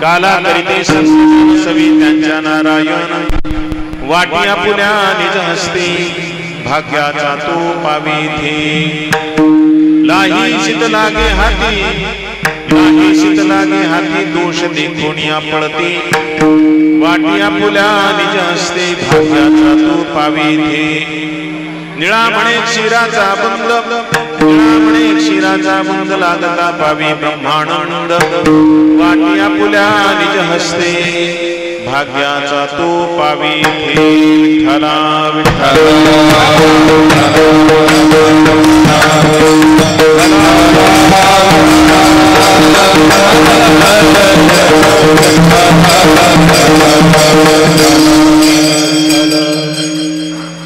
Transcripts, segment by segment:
काला करीते सवी त्यांच्या नारायण वाटिया पुण्या निज हस्ते भाग्याचा तो पाविथे लाही शीत लागे हाती लाही शीत लागे हाती दोष देखून या पळते वाटिया पुण्या निज हस्ते भाग्याचा तो पाविथे निळा म्हणे क्षीराचा बंद निळा म्हणे क्षीराचा बंद लागता पावी ब्रह्मानंद वाटिया पुल्या निज हस्ते भाग्याचा तो पावी विठ्ठला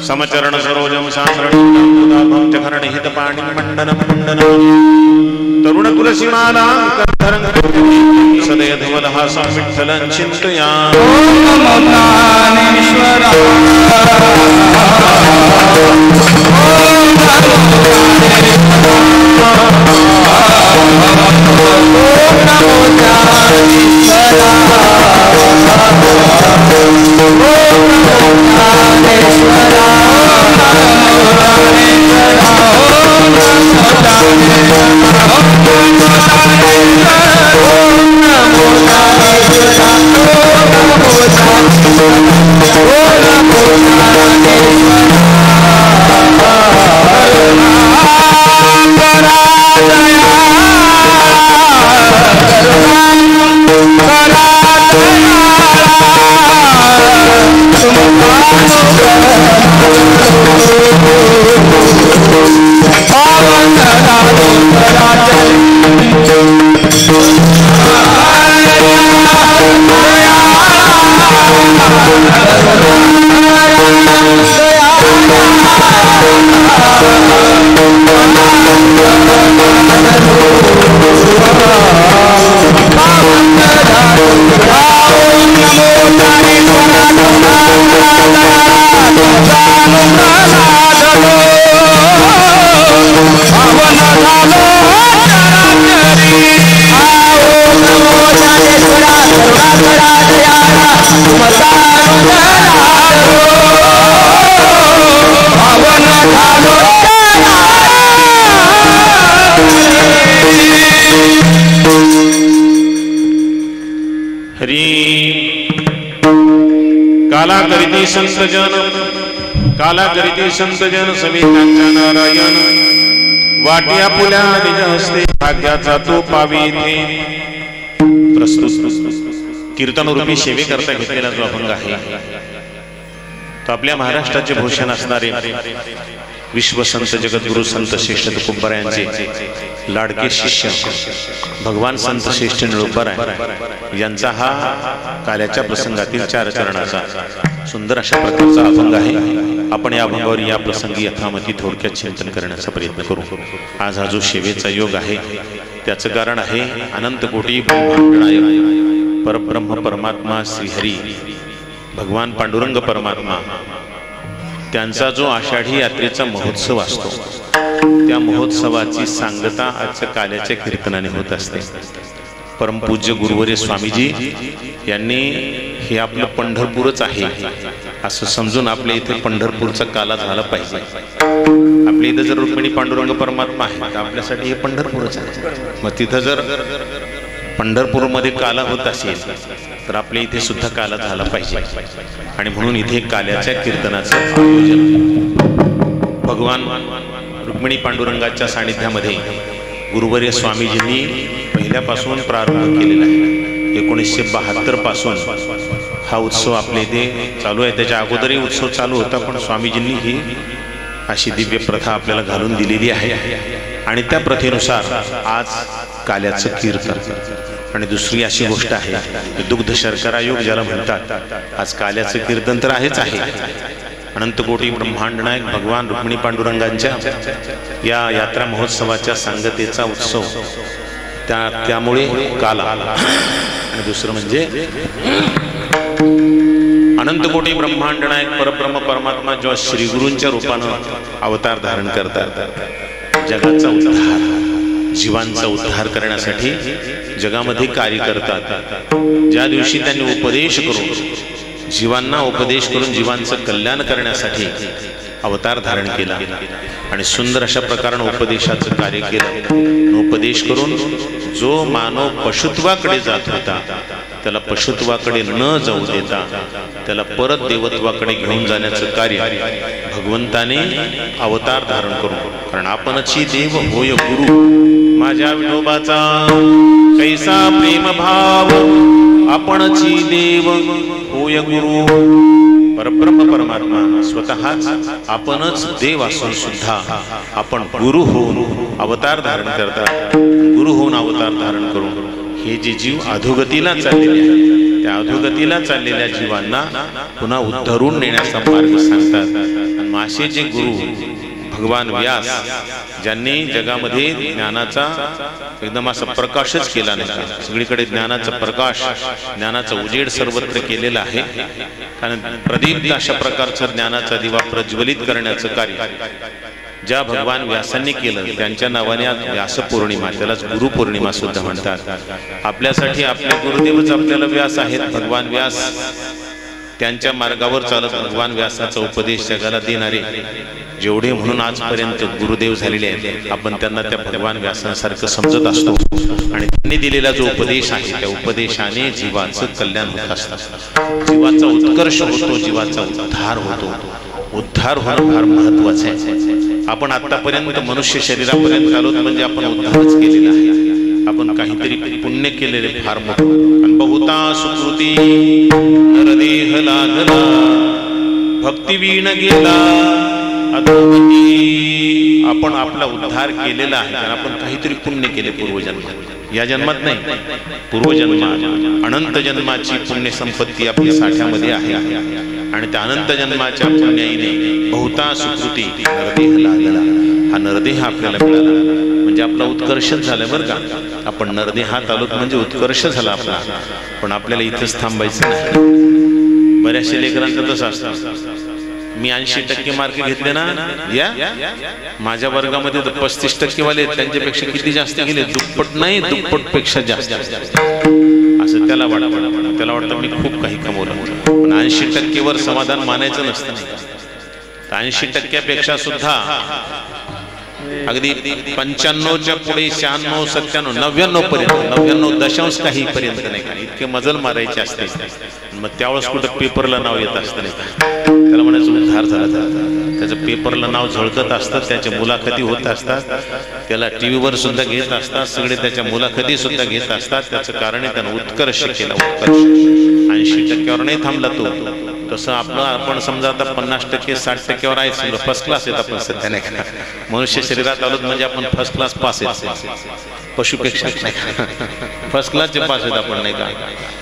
समचरण सरोजम सासरणं जखरण हित पाणी मंडन मंडन तरुण तुलसी माला कंधरं सदय धवलहा संविठ्ठलं चिंतया ओम ज्ञानेश्वर काला करीते संत जन समेतांच्या नारायण वाटिया पुल्या निज हस्ते भाग्याचा तो पावी इथे प्रस्तुत कीर्तनरूपी सेवेकरता घेतलेला जो अभंग आहे तो आपल्या महाराष्ट्राचे भूषण असणारे विश्वसंत जगद्गुरु संत श्रेष्ठ तुकोबराय यांचे लाडके शिष्य भगवान संत श्रेष्ठ निळोबाराय यांचा हा काल्याच्या प्रसंगातील 4 चरणाचा सुंदर अशा प्रकारचा अभंग आहे। आपण या अभंगावर या प्रसंगी यथामती थोडक्यात चिंतन करण्याचा प्रयत्न करू। आज हा जो सेवेचा योग आहे त्याचं कारण आहे अनंत कोटी ब्रह्मांड नायक परब्रह्म परमात्मा श्रीहरी भगवान पांडुरंग परमात्मा त्यांचा जो आषाढी यात्रेचा महोत्सव असतो त्या महोत्सवाची सांगता आजच्या काल्याच्या कीर्तनाने होत असते। परमपूज्य गुरुवर्य स्वामीजी यांनी हे आपलं पंढरपूरच आहे असं समजून आपल्या इथे पंढरपूरचा काला झाला पाहिजे। आपल्या इथे जर रुक्मिणी पांडुरंग परमात्मा आहे तर आपल्यासाठी हे पंढरपूरच आहे। मग तिथं जर पंढरपूरमध्ये काला होत असेल तर आपल्या इथे सुद्धा काला झाला पाहिजे आणि म्हणून इथे काल्याच्या कीर्तनाचं आयोजन भगवान रुक्मिणी पांडुरंगाच्या सानिध्यामध्ये गुरुवर्य स्वामीजींनी पहिल्यापासून प्रारंभ केलेला आहे। 1972 पासून हा उत्सव आपल्या इथे चालू आहे। त्याच्या अगोदरही उत्सव चालू होता पण स्वामीजींनी ही अशी दिव्य प्रथा आपल्याला घालून दिलेली आहे आणि त्या प्रथेनुसार आज काल्याचं कीर्तन। आणि दुसरी अशी गोष्ट आहे दुग्ध शर्करा योग ज्याला म्हणतात आज काल्याचं कीर्तन तर आहेच आहे। अनंत कोटी ब्रह्मांड नायक भगवान रुक्मिणी पांडुरंगांच्या या यात्रा महोत्सवाच्या सांगतेचा उत्सव त्यामुळे काला आणि दुसरं म्हणजे अनंत कोटी ब्रह्मांड नायक परब्रह्म परमात्मा जेव्हा श्री गुरूंच्या रूपानं अवतार धारण करतात जगाचा उद्धार जीवांचा उद्धार करण्यासाठी जगामध्ये कार्य करतात। ज्या दिवशी त्यांनी उपदेश करून जीवांना उपदेश करून जीवांचं कल्याण करण्यासाठी अवतार धारण केला आणि सुंदर अशा प्रकारे उपदेशाचं कार्य केलं। उपदेश करून जो मानव पशुत्वाकडे जात होता त्याला पशुत्वाकडे न जाऊ देता त्याला परत देवत्वाकडे घेऊन जाण्याचं कार्य भगवंताने अवतार धारण करून कारण आपणची देव होय गुरु माझ्या विठोबाचा कैसा प्रेम भाव आपणची देव होय गुरु परब्रह्म परमात्मा स्वतःच आपणच देव असून सुद्धा आपण गुरु होऊन अवतार धारण करतात। गुरु होऊन अवतार धारण करून हे जे जीव अधोगतीला चाललेले आहेत त्या अधोगतीला चाललेल्या जीवांना पुन्हा उद्धरून नेण्याचा मार्ग सांगतात। आणि माशे जे गुरु भगवान व्यास ज्यांनी जगामध्ये ज्ञानाचा एकदम असा प्रकाशच केला नाही सगळीकडे ज्ञानाचा प्रकाश ज्ञानाचा उजेड सर्वत्र केलेला आहे कारण प्रदीप्त अशा प्रकारचा ज्ञानाचा दिवा प्रज्वलित करण्याचं कार्य ज्या भगवान व्यासांनी केलं त्यांच्या नावाने आज व्यास पौर्णिमा त्यालाच गुरु पौर्णिमा सुद्धा म्हणतात। आपल्यासाठी आपले गुरुदेवच आपल्याला व्यास आहेत। भगवान व्यास त्यांच्या मार्गावर चालत भगवान व्यासाचा उपदेश जगाला देणारे जेवढे म्हणून आजपर्यंत गुरुदेव झालेले आहेत आपण त्यांना त्या भगवान व्यासांसारखं समजत असतो आणि त्यांनी दिलेला जो उपदेश आहे त्या उपदेशाने जीवाचं कल्याण होत असतं जीवाचा उत्कर्ष होतो जीवाचा उद्धार होतो। उद्धार होणं फार महत्वाचं आहे। आपण आतापर्यंत मनुष्य शरीरापर्यंत आलोत म्हणजे आपण उद्धारच केलेला आहे। आपण काहीतरी पुण्य केलेले फार मोठं आणि बहुता सुकृती नरदेह लागला भक्ती वीण गेला अधोगती। आपण आपला उद्धार केलेला आहे कारण आपण काहीतरी पुण्य केले पूर्वजन्मात या जन्मात नाही पूर्वजन्मात अनंत जन्माची पुण्य संपत्ती आपल्या साठ्यामध्ये आहे आणि त्या अनंत जन्माच्या पुण्याईने बहुता सुकृती नरदेह लागला। हा नरदेह आपल्याला मिळाला म्हणजे आपला उत्कर्ष झालं बरं का। आपण नरदेहात आलोत म्हणजे उत्कर्ष झाला आपला पण आपल्याला इथंच थांबायचं नाही। बऱ्याचशा लेकरांचं तसं असतं मी 80% मार्क घेतले ना या माझ्या वर्गामध्ये 35% वाले त्यांच्यापेक्षा किती जास्त गेले दुप्पट नाही दुप्पट पेक्षा जास्त असं त्याला वाटतं मी खूप काही कमवलं पण 80% वर समाधान मानायचं नसतं। 80% सुद्धा अगदी 95च्या पुढे 96 97 99 पर्यंत 99 काही पर्यंत नाही का इतके मजल मारायचे असते मग त्यावेळेस कुठं पेपरला नाव येत असतं नाही त्याला म्हणायचं उद्धार झाला त्याचं पेपरला नाव झळकत असतं, त्याच्या मुलाखती होत असतात, त्याला टीव्हीवर सुद्धा घेत असतात, सगळे त्याच्या मुलाखती सुद्धा घेत असतात. त्याचं कारण आहे त्यानं उत्कर्ष केला, उत्कर्ष. 80% नाही थांबला तो. तसं आपलं आपण समजा आता 50%, 60%वर आहे, समजा फर्स्ट क्लास आहेत आपण सध्या, नाही का? मनुष्य शरीरात आलो म्हणजे आपण फर्स्ट क्लास पास आहेत, पशुपेक्षा नाही का? फर्स्ट क्लासचे पास आहेत आपण, नाही का?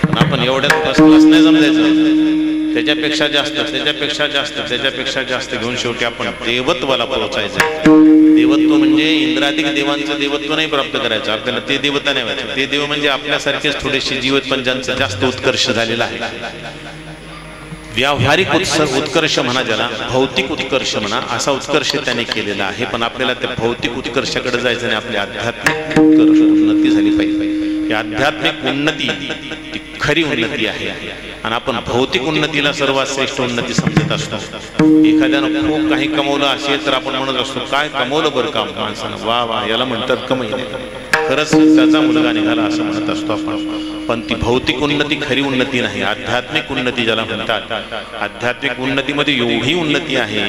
पण आपण एवढ्यात फर्स्ट क्लास नाही समजायचं, त्याच्यापेक्षा जास्त, त्याच्यापेक्षा जास्त, त्याच्यापेक्षा जास्त घेऊन शेवटी आपण देवत्वाला पोहोचायचं. देवत्व म्हणजे इंद्रादिक देवांचं देवत्व नाही प्राप्त करायचं आपल्याला, ते देवता नाही व्हायचं. ते देव म्हणजे आपल्यासारखेच थोडेसे जीवित, पण ज्यांचा जास्त उत्कर्ष झालेला आहे. व्यावहारिक उत्कर्ष म्हणा, ज्याला भौतिक उत्कर्ष म्हणा, असा उत्कर्ष त्याने केलेला आहे. पण आपल्याला त्या भौतिक उत्कर्षाकडे जायचं नाही, आपली आध्यात्मिक उन्नती झाली पाहिजे. ही आध्यात्मिक उन्नती ती खरी उन्नती आहे. आणि आपण भौतिक उन्नतीला सर्वात श्रेष्ठ उन्नती समजत असतो. एखाद्यानं खूप काही कमवलं असेल तर आपण म्हणत असतो, काय कमवलं बरं काम माणसानं, वा वा, याला म्हणतात कमाई, खरंच त्याचा मुलगा निघाला असं म्हणत असतो आपण. पण ती भौतिक उन्नती खरी उन्नती नाही, आध्यात्मिक उन्नती ज्याला म्हणतात. आध्यात्मिक उन्नतीमध्ये एवढी उन्नती आहे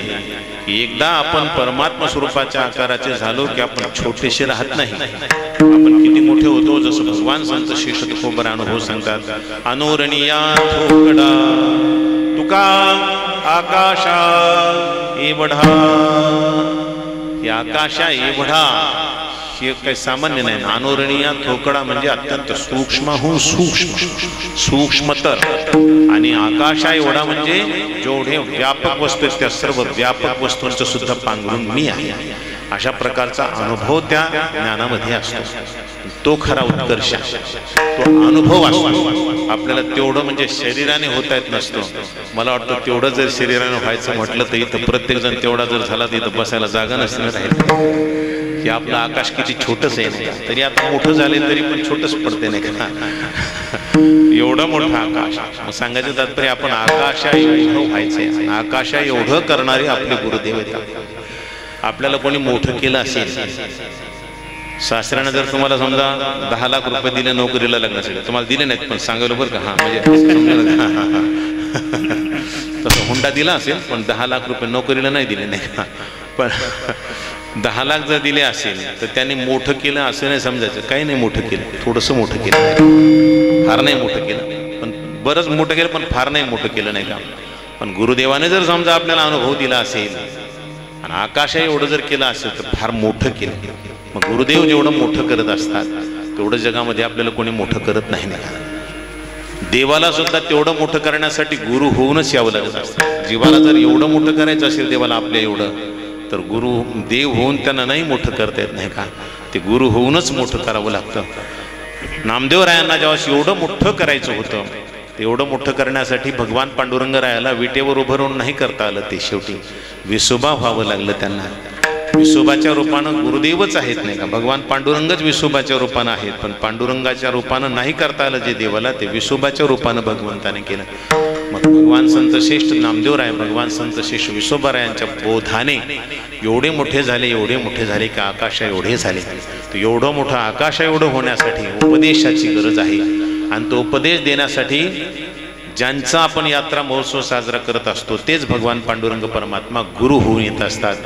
की एकदा आपण परमात्मा स्वरूपाच्या आकाराचे झालो की आपण छोटेसे राहत नाही, आपण किती मोठे होतो. जसं भगवान संत श्री तुकोबर अनुभव सांगतात, अनोरणीया थोकडा तुका आकाशा एवढा. हे आकाशा एवढा हे काही सामान्य नाही. अनोरणीय थोकडा म्हणजे अत्यंत सूक्ष्महून सूक्ष्म, सूक्ष्मतर. आणि आकाशा एवढा म्हणजे जेवढे व्यापक वस्तू आहेत त्या सर्व व्यापक वस्तूंचं सुद्धा पांघरून मी आहे, अशा प्रकारचा अनुभव त्या ज्ञानामध्ये असतो. तो खरा उत्कर्ष, तो अनुभव असतो. आपल्याला तेवढं म्हणजे शरीराने होता येत नसतो. मला वाटतं तेवढं जर शरीराने व्हायचं म्हटलं तर इथं प्रत्येक जण तेवढा जर झाला तर इथं बसायला जागा नसते राहील. की आपलं आकाश किती छोटंच आहे, नाही का? तरी आता मोठं झाले तरी पण छोटंच पडते, नाही का? एवढं मोठं आकाश. मग सांगायचं तात्पर्य आपण आकाशा एवढं व्हायचंय, आकाशा एवढं करणारे आपले गुरुदेव आहेत. आपल्याला कोणी मोठं केलं असेल, सासऱ्यानं जर तुम्हाला समजा 10 लाख रुपये दिले नोकरीला लग्नासाठी, तुम्हाला दिले नाहीत पण सांगायला बरं का, हा म्हणजे तसं हुंडा दिला असेल पण 10 लाख रुपये नोकरीला नाही दिले, नाही का? पण 10 लाख जर दिले असेल तर त्यांनी मोठं केलं असं नाही समजायचं. काही नाही मोठं केलं, थोडंसं मोठं केलं, फार नाही मोठं केलं, पण बरंच मोठं केलं पण फार नाही मोठं केलं, नाही का? पण गुरुदेवाने जर समजा आपल्याला अनुभव दिला असेल आणि आकाश एवढं जर केलं असेल तर फार मोठं केलं. मग गुरुदेव जेवढं मोठं करत असतात तेवढं जगामध्ये आपल्याला कोणी मोठं करत नाही, नाही का? देवाला सुद्धा तेवढं मोठं करण्यासाठी गुरु होऊनच यावं लागत असतं. जीवाला जर एवढं मोठं करायचं असेल देवाला आपल्या एवढं, तर गुरु देव होऊन त्यांना नाही मोठं करता येत, नाही का? ते गुरु होऊनच मोठं करावं लागतं. नामदेवरायांना जेव्हा एवढं मोठं करायचं होतं, एवढं मोठं करण्यासाठी भगवान पांडुरंगरायाला विटेवर उभं राहून नाही करता आलं. ते शेवटी विसोबा व्हावं लागलं त्यांना. विसोबाच्या रूपानं गुरुदेवच आहेत, नाही का? भगवान पांडुरंगच विसोबाच्या रूपानं आहेत, पण पांडुरंगाच्या रूपानं नाही करता आलं जे देवाला, ते विसोबाच्या रूपानं भगवंताने केलं. मग भगवान संत श्रेष्ठ नामदेवराय, भगवान संत श्रेष्ठ विसोबारायांच्या बोधाने एवढे मोठे झाले, एवढे मोठे झाले की आकाशा एवढे झाले. तर एवढं मोठं आकाशा एवढं होण्यासाठी उपदेशाची गरज आहे. आणि तो उपदेश देण्यासाठी ज्यांचा आपण यात्रा महोत्सव साजरा करत असतो तेच भगवान पांडुरंग परमात्मा गुरु होऊन येत असतात.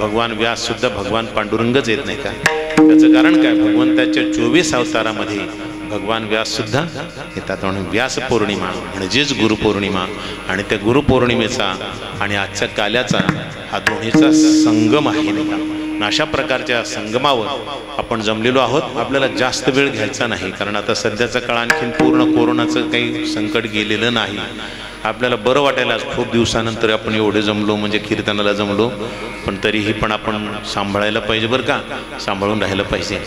भगवान व्यास सुद्धा भगवान पांडुरंगच येत नाही का? त्याचं कारण काय? भगवंताच्या 24 अवतारामध्ये भगवान व्यास सुद्धा येतात. म्हणून व्यास पौर्णिमा म्हणजेच गुरुपौर्णिमा, आणि त्या गुरुपौर्णिमेचा आणि आजच्या काल्याचा हा दोन्हीचा संगम आहे, नाही का? अशा प्रकारच्या संगमावर आपण जमलेलो आहोत. आपल्याला जास्त वेळ घ्यायचा नाही, कारण आता सध्याचा काळ आणखीन पूर्ण कोरोनाचं काही संकट गेलेलं नाही. आपल्याला बरं वाटायला खूप दिवसानंतर आपण एवढे जमलो, म्हणजे कीर्तनाला जमलो, पण तरीही पण आपण सांभाळायला पाहिजे बरं का, सांभाळून राहायला पाहिजे.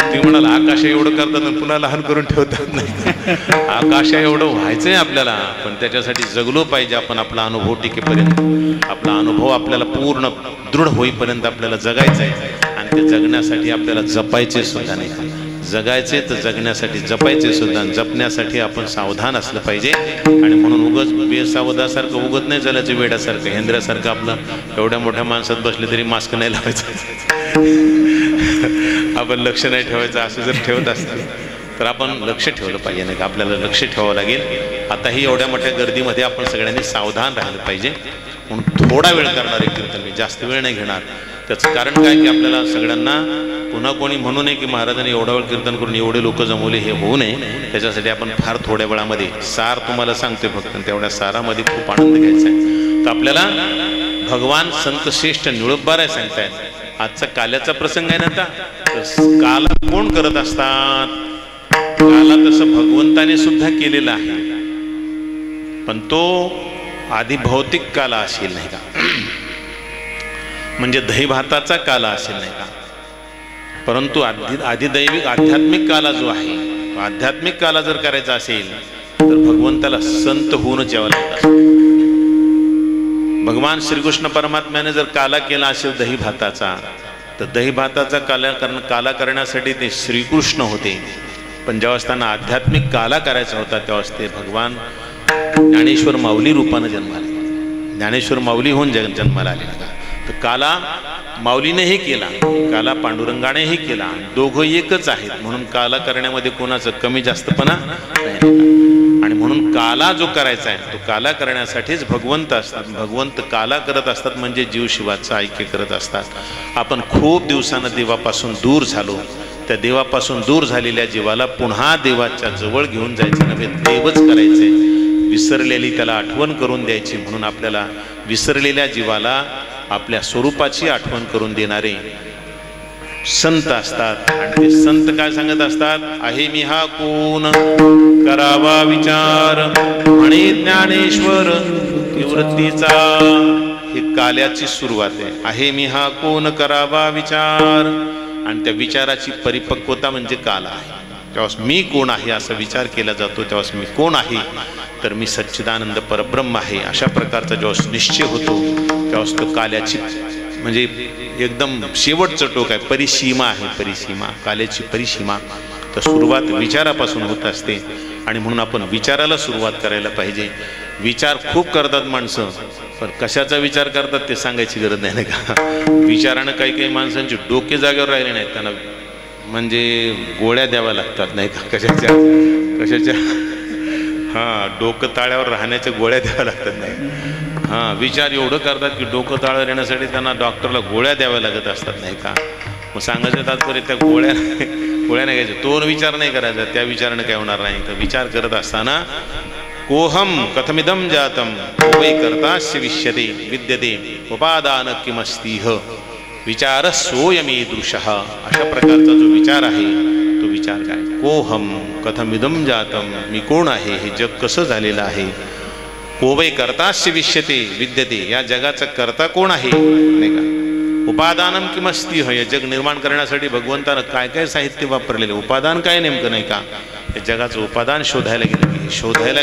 तुम्ही म्हणाल आकाश एवढं करतात आणि पुन्हा लहान करून ठेवतात, नाही. आकाश एवढं व्हायचंय आपल्याला, पण त्याच्यासाठी जगलो पाहिजे आपण. आपला अनुभव टिकेपर्यंत, आपला अनुभव आपल्याला पूर्ण दृढ होईपर्यंत आपल्याला जगायचंय. आणि ते जगण्यासाठी आपल्याला जपायचे सुद्धा, नाही. जगायचे तर जगण्यासाठी जपायचे सुद्धा. जपण्यासाठी आपण सावधान असलं पाहिजे. आणि म्हणून उगच बेसावधासारखं उगत नाही झाल्याचं, वेड्यासारखं हेंद्र्यासारखं आपलं एवढ्या मोठ्या माणसात बसले तरी मास्क नाही लावायचं, आपण लक्ष नाही ठेवायचं. असं जर ठेवत असतं तर आपण लक्ष ठेवलं पाहिजे, नाही का? आपल्याला लक्ष ठेवावं लागेल. आताही एवढ्या मोठ्या गर्दीमध्ये आपण सगळ्यांनी सावधान राहिलं पाहिजे. म्हणून थोडा वेळ करणारे कीर्तन मी, जास्त वेळ नाही घेणार. त्याचं कारण काय की आपल्याला सगळ्यांना पुन्हा कोणी म्हणू नये की महाराजांनी एवढा वेळ कीर्तन करून एवढे लोक जमवले, हे होऊ नये. त्याच्यासाठी आपण फार थोड्या वेळामध्ये सार तुम्हाला सांगतोय फक्त, तेवढ्या सारामध्ये खूप आनंद घ्यायचा आहे. तर आपल्याला भगवान संत श्रेष्ठ निळोबाराय सांगतायत. आजचा काल्याचा प्रसंग आहे ना. आता काला कोण करत असतात? काला तसं भगवंताने सुद्धा केलेला आहे, पण तो आधी भौतिक काला असेल नाही का, म्हणजे दही भाताचा काला असेल नाही का, परंतु आदिदैविक आध्यात्मिक काला जो आहे, आध्यात्मिक काला जर करायचा असेल तर भगवंताला संत होऊनच यावं लागतं. भगवान श्रीकृष्ण परमात्म्याने जर काला केला असेल दही भाताचा, तर दही भाताचा काला करण्यासाठी ते श्रीकृष्ण होते. पण जेव्हा त्यांना आध्यात्मिक काला करायचा होता तेव्हा ते भगवान ज्ञानेश्वर माऊली रूपानं जन्माला, ज्ञानेश्वर माऊली होऊन जन्माला आले. तर काला माऊलीनेही केला, काला पांडुरंगानेही केला, दोघं एकच आहेत. म्हणून काला करण्यामध्ये कोणाचं कमी जास्तपणा नाही. आणि म्हणून काला जो करायचा आहे तो काला करण्यासाठीच भगवंत असतात. भगवंत काला करत असतात म्हणजे जीव शिवाचं ऐक्य करत असतात. आपण खूप दिवसानं देवापासून दूर झालो, त्या देवापासून दूर झालेल्या जीवाला पुन्हा देवाच्या जवळ घेऊन जायचं नव्हे, देवच करायचंय. विसरलेली त्याला आठवण करून द्यायची. म्हणून आपल्याला विसरलेल्या जीवाला आपल्या स्वरूपाची आठवण करून देणारे संत असतात. आणि ते संत काय सांगत असतात? आहे मी हा कोण करावा विचार, म्हणे ज्ञानेश्वर निवृत्तीचा. ही काल्याची सुरुवात आहे मी हा कोण करावा विचार. आणि त्या विचाराची परिपक्वता म्हणजे काल आहे. तेव्हा मी कोण आहे असा विचार केला जातो. तेव्हा मी कोण आहे तर मी सच्चिदानंद परब्रह्म आहे अशा प्रकारचा जेव्हा निश्चय होतो तेव्हा तो काल्याची म्हणजे एकदम शेवटचं टोक आहे, परिसीमा आहे. परिसीमा, काल्याची परिसीमा. तर सुरुवात विचारापासून होत असते. आणि म्हणून आपण विचाराला सुरुवात करायला पाहिजे. विचार खूप करतात माणसं, पण कशाचा विचार करतात ते सांगायची गरज नाही का. विचारानं काही काही माणसांचे डोके जागेवर राहिले नाहीत, त्यांना म्हणजे गोळ्या द्याव्या लागतात नाही का. कशाच्या डोकं ताळ्यावर राहण्याच्या गोळ्या द्याव्या लागतात नाही. विचार एवढं करतात की डोकं ताळ्यावर येण्यासाठी त्यांना डॉक्टरला गोळ्या द्याव्या लागत असतात नाही का. मग सांगायचं तात्पर्य त्या गोळ्या नाही घ्यायच्या, तो विचार नाही करायचा, त्या विचारानं काय होणार नाही. तर विचार करत असताना कोहम कथमिदम जातम वै कर्तास्य विश्यते विद्यते उपादान किमस्तीह विचार सोयमीदृशः. अशा प्रकारचा जो विचार आहे तो विचार काय? कोहम कथमिदम जातम, मी कोण आहे, हे जग कसं झालेलं आहे. को वै कर्तास्य विश्यते विद्यते, या जगाचा कर्ता कोण आहे नाही का. उपादानम किमस्तीह, हे जग निर्माण करण्यासाठी भगवंतानं काय काय साहित्य वापरलेले, उपादान काय नेमकं नाही का. हे जगाचं उपादान शोधायला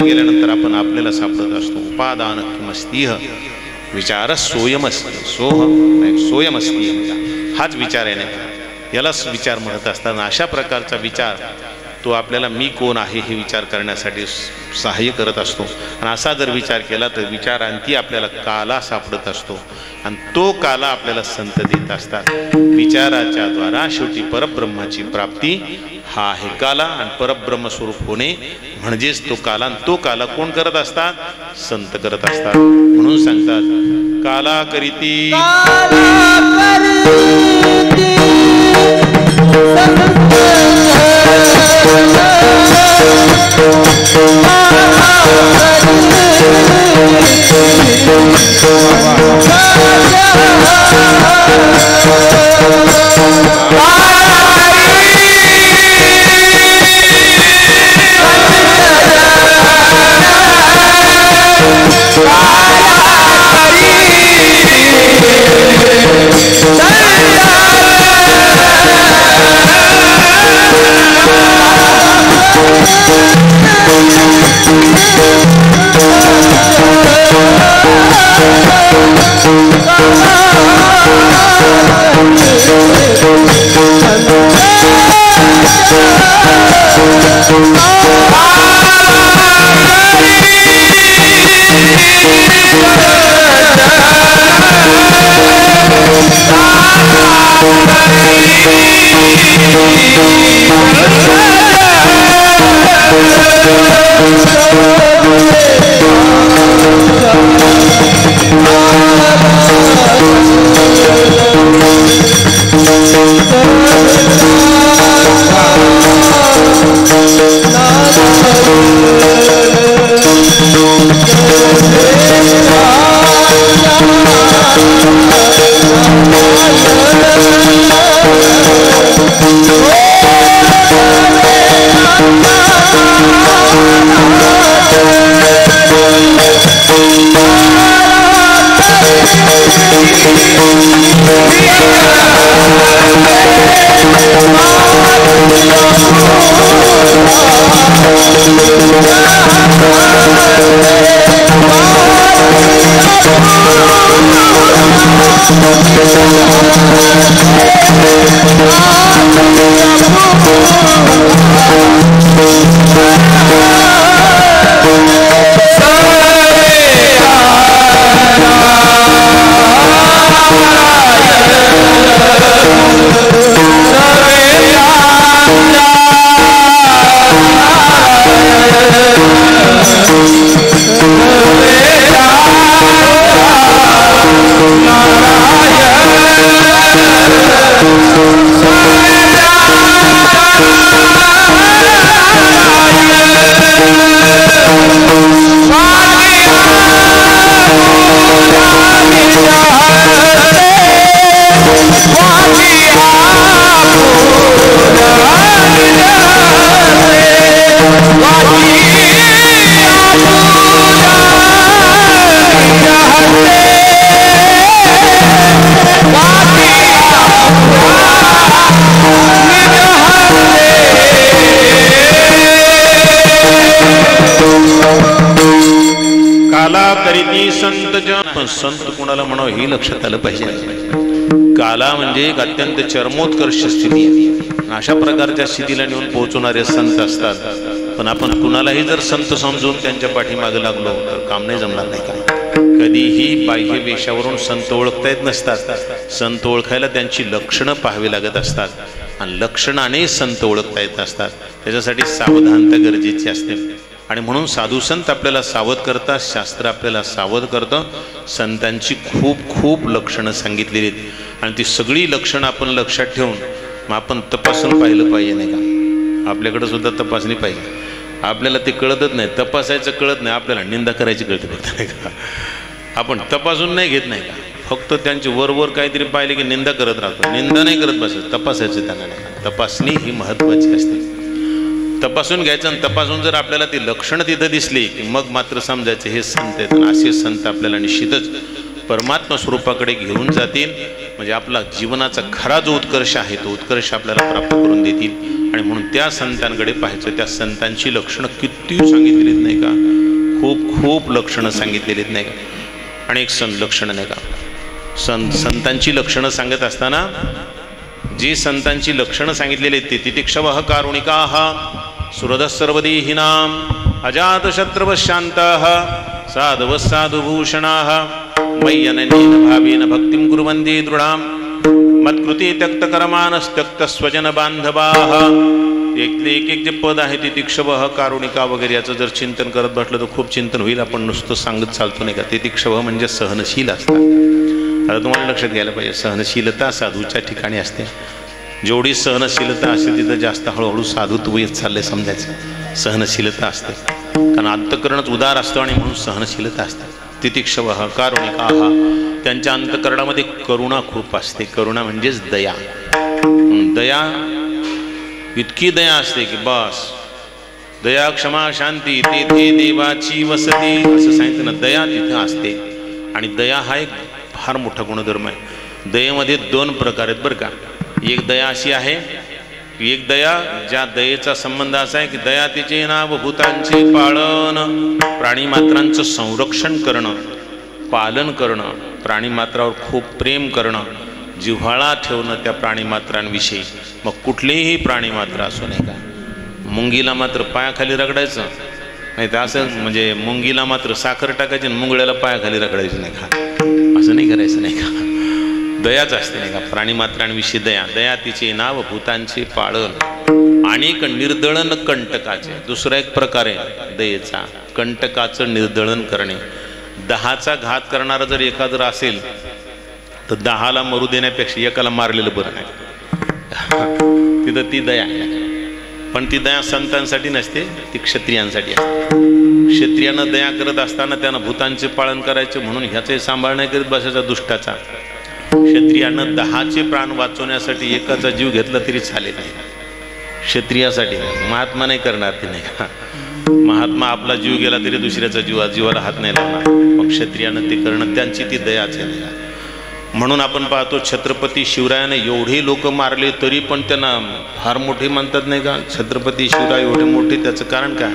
गेल्यानंतर आपण आपल्याला सापडत असतो. उपादान किमस्तीह विचार सोयमस्ती, सोयमस्ती, हाच विचार आहे नाही का. यालाच विचार म्हणत असताना अशा प्रकारचा विचार तो आपल्याला मी कोण आहे हे विचार करण्यासाठी सहाय्य करत असतो. आणि असा जर विचार केला तर विचारांती आपल्याला काला सापडत असतो. आणि तो काला आपल्याला संत देत असतात. विचाराच्या द्वारा शेवटी परब्रह्माची प्राप्ती हा आहे काला. आणि परब्रह्म स्वरूप होणे म्हणजेच तो काला. आणि तो काला कोण करत असतात? संत करत असतात. म्हणून सांगतात काला करीती संत कोणाला म्हणावं हे लक्षात आलं पाहिजे. काला म्हणजे एक अत्यंत चरमोत्कर्ष स्थिती आहे. अशा प्रकारच्या स्थितीला नेऊन पोहोचवणारे संत असतात. पण आपण कुणालाही जर संत समजून त्यांच्या पाठीमागे लागलो तर काम नाही जमणार नाही का. कधीही बाह्य वेशावरून संत ओळखता येत नसतात. संत ओळखायला त्यांची लक्षणं पाहावी लागत असतात आणि लक्षणाने संत ओळखता येत असतात. त्याच्यासाठी सावधानता गरजेची असते. आणि म्हणून साधू संत आपल्याला सावध करतात. शास्त्र आपल्याला सावध करतं. संतांची खूप खूप लक्षणं सांगितलेली आहेत आणि ती सगळी लक्षणं आपण लक्षात ठेवून मग आपण तपासून पाहिलं पाहिजे नाही का. आपल्याकडं सुद्धा तपासणी पाहिजे. आपल्याला ते कळतच नाही. तपासायचं कळत नाही. आपल्याला निंदा करायची कळते फक्त नाही का. आपण तपासून नाही घेत नाही का. फक्त त्यांची वर काहीतरी पाहिले की निंदा करत राहतो. निंदा नाही करत बसत. तपासायचं त्यांना नाही का. तपासणी ही महत्त्वाची असते. तपासून घ्यायचं आणि तपासून जर आपल्याला ती लक्षणं तिथं दिसली की मग मात्र समजायचं हे संत आहेत. आणि असे संत आपल्याला निश्चितच परमात्मा स्वरूपाकडे घेऊन जातील. म्हणजे आपला जीवनाचा खरा जो उत्कर्ष आहे तो उत्कर्ष आपल्याला प्राप्त करून देतील. आणि म्हणून त्या संतांकडे पाहायचं. त्या संतांची लक्षणं किती सांगितलेलीत नाही का. खूप खूप लक्षणं सांगितलेलीत नाही का. अनेक लक्षणं नाही का. संतांची लक्षणं सांगत असताना जी संतांची लक्षणं सांगितलेली आहेत ती तितिक्षवः कारुणिकाः सुहृदः सर्वदेहिनां अजातशत्रवः शान्ताः साधवः साधुभूषणाः मय्यननेन भावेन भक्तिं कुर्वन्ति दृढां मत्कृते त्यक्तकर्माणस्त्यक्तस्वजनबान्धवाः. एक जे पद आहे तितिक्षवः कारुणिका वगैरे याचं जर चिंतन करत बसलं तर खूप चिंतन होईल. आपण नुसतं सांगत चालतो नाही का. तितिक्षवः म्हणजे सहनशील असतात. आता तुम्हाला लक्षात घ्यायला पाहिजे सहनशीलता साधूच्या ठिकाणी असते. जेवढी सहनशीलता असते तिथं जास्त हळूहळू साधुत्व येत चाललंय समजायचं. सहनशीलता असते कारण अंतःकरणच उदार असतं आणि म्हणून सहनशीलता असते. तितिक्षवः कारुणिकाः त्यांच्या अंतःकरणामध्ये करुणा खूप असते. करुणा म्हणजेच दया. दया इतकी दया असते की बस दया क्षमा शांती तेथे देवाची वसती असं सांगितलं ना. दया तिथं असते आणि दया हा एक फार मोठा गुणधर्म आहे. दयेमध्ये दोन प्रकार आहेत बरं का. एक दया अशी आहे की एक दया ज्या दयेचा संबंध असा आहे की दया तिचे नाव भूतांचे पालन. प्राणीमात्रांचं संरक्षण करणं पालन करणं प्राणीमात्रावर खूप प्रेम करणं जिव्हाळा ठेवणं त्या प्राणीमात्रांविषयी. मग कुठलीही प्राणीमात्र असो नाही का. मुंगीला मात्र पायाखाली रगडायचं नाही तर असं म्हणजे मुंगीला मात्र साखर टाकायची आणि मुंगळ्याला पायाखाली रगडायचं नाही का. असं नाही करायचं नाही का. दयाच असते नाही का, प्राणीमात्रांविषयी दया. दया तिचे नाव भूतांचे पाळन अनेक निर्दळन कंटकाचे. दुसरा एक प्रकार आहे दयेचा, कंटकाचं निर्दळन करणे. 10चा घात करणारा जर एखादं असेल तर 10ला मरू देण्यापेक्षा एकाला मारलेलं बरं नाही. तिथं ती दया आहे. पण ती दया संतांसाठी नसते, ती क्षत्रियांसाठी असते. क्षत्रियानं दया करत असताना त्यानं भूतांचे पालन करायचे म्हणून ह्याचे सांभाळ नाही करीत बसायचा दुष्टाचा. क्षत्रियानं 10चे प्राण वाचवण्यासाठी एकाचा जीव घेतला तरी चालेल नाही, क्षत्रियासाठी नाही. महात्मा नाही करणार ते नाही का. महात्मा आपला जीव गेला तरी दुसऱ्याचा जीवाला हात नाही लावणार. मग क्षत्रियानं ते करणं त्यांची ती दयाच आहे. म्हणून आपण पाहतो छत्रपती शिवरायाने एवढे लोक मारले तरी पण त्यांना फार मोठे म्हणतात नाही का. छत्रपती शिवराय एवढे मोठे, त्याचं कारण काय?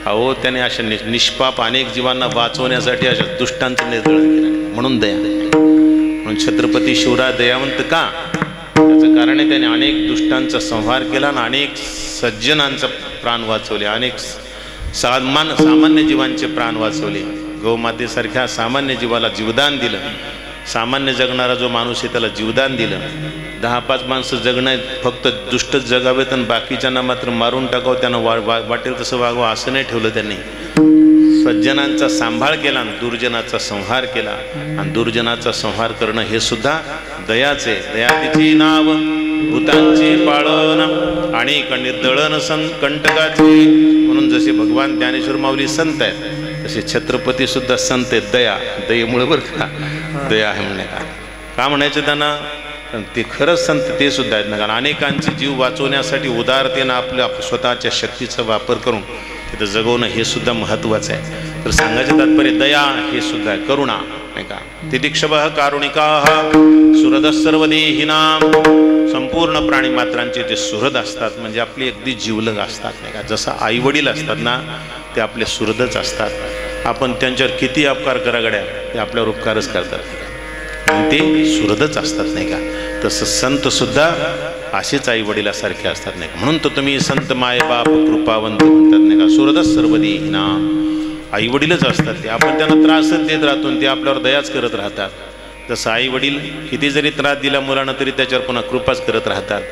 अहो त्याने अशा निष्पाप अनेक जीवांना वाचवण्यासाठी अशा दुष्टांचं निर्दळन केलं, म्हणून दया. म्हणून छत्रपती शिवराय दयावंत का? त्याचं कारण आहे त्याने अनेक दुष्टांचा संहार केला आणि अनेक सज्जनांचा प्राण वाचवले, अनेक सामान्य जीवांचे प्राण वाचवले. गौमातेसारख्या सामान्य जीवाला जीवदान दिलं. सामान्य जगणारा जो माणूस आहे त्याला जीवदान दिलं. 10-5 माणसं जगणं फक्त दुष्टच जगावेत आणि बाकीच्यांना मात्र मारून टाकावं, त्यांना वाटेल तसं वागावं असं नाही ठेवलं त्यांनी. सज्जनांचा सांभाळ केला आणि दुर्जनाचा संहार केला. आणि दुर्जनाचा संहार करणं हे सुद्धा दयाचे. दया तिची नाव भूतांचे पाळन अनेक निर्दळन कंटकाचे. म्हणून जसे भगवान ज्ञानेश्वर माऊली संत आहेत तसे छत्रपती सुद्धा संत आहेत. दया, दयेमुळे बरं का, दया आहे म्हणणे का म्हणायचं त्यांना. ते खरंच संत ते सुद्धा आहेत ना. कारण अनेकांचे जीव वाचवण्यासाठी उदारतेनं आपल्या स्वतःच्या शक्तीचा वापर करून तिथं जगवणं हे सुद्धा महत्त्वाचं आहे. तर सांगायचं तात्पर्य दया हे सुद्धा आहे. करुणा नाही का. तितिक्षवः कारुणिकाः सुहृदः सर्वदेहिनां. संपूर्ण प्राणीमात्रांचे जे सुहृद असतात म्हणजे आपली अगदी जीवलग असतात नाही का. जसं आईवडील असतात ना ते आपले सुहृदच असतात. आपण त्यांच्यावर किती अपकार करा गड्या, ते आपल्यावर उपकारच करतात, ते सुहृदच असतात नाही का. तसं संत सुद्धा असेच आई वडिलासारखे असतात नाही का. म्हणून तर तुम्ही संत माय बाप कृपावंत म्हणतात नाही का. सुहृदः सर्वदेहिनां. आई वडीलच असतात ते. आपण त्यांना त्रासच देत राहतो आणि ते आपल्यावर दयाच करत राहतात. तसं आई वडील किती जरी त्रास दिला मुलांना तरी त्याच्यावर पुन्हा कृपाच करत राहतात.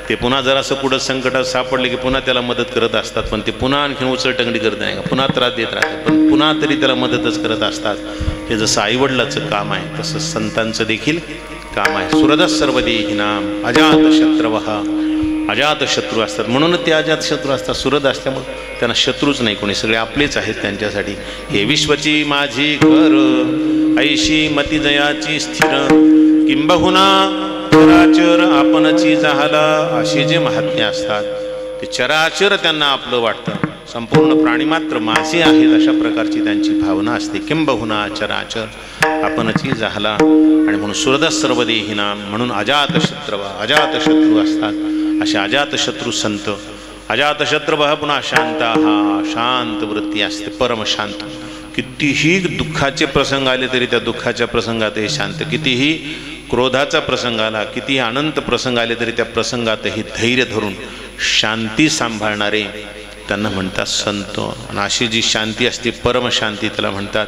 ते पुन्हा जरासं पुढं संकटात सापडले की पुन्हा त्याला मदत करत असतात. पण ते पुन्हा आणखीन उचलटंगडी करत नाही का, पुन्हा त्रास देत राहतात पण पुन्हा तरी त्याला मदतच करत असतात. हे जसं आईवडिलाचं काम आहे तसं संतांचं देखील काम आहे. सुहृदः सर्वदेहिनां अजातशत्रवः. अजातशत्रू असतात म्हणून ते अजातशत्रू असतात. सुहृद असल्यामुळे त्यांना शत्रूच नाही कोणी, सगळे आपलेच आहेत त्यांच्यासाठी. हे विश्वची माझी घर ऐशी मती जयाची स्थिर किंबहुना चराचर आपणची झाला. असे जे महात्म्य असतात ते चराचर त्यांना आपलं वाटतं. संपूर्ण प्राणीमात्र माझे आहेत अशा प्रकारची त्यांची भावना असते. किंबहुना चराचर आपणची झाला. आणि म्हणून सुहृदः सर्वदेहिनां म्हणून अजातशत्रू असतात. असे अजातशत्रू संत. अजातशत्रूः पुन्हा शांताः. शांत वृत्ती असते, परमशांत. कितीही दुःखाचे प्रसंग आले तरी त्या दुःखाच्या प्रसंगात हे शांत. कितीही क्रोधाचा प्रसंग आला, कितीही अनंत प्रसंग आले तरी त्या प्रसंगातही धैर्य धरून शांती सांभाळणारे त्यांना म्हणतात संत. आणि अशी जी शांती असते परमशांती त्याला म्हणतात.